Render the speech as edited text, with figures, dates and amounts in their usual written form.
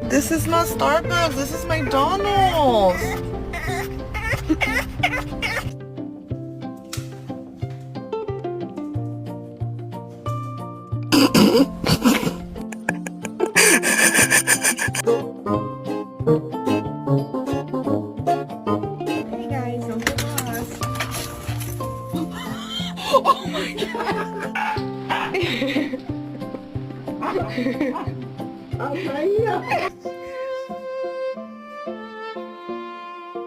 This is not Starbucks, this is McDonald's. Hey guys, Uncle Ross. Oh my god. Okay.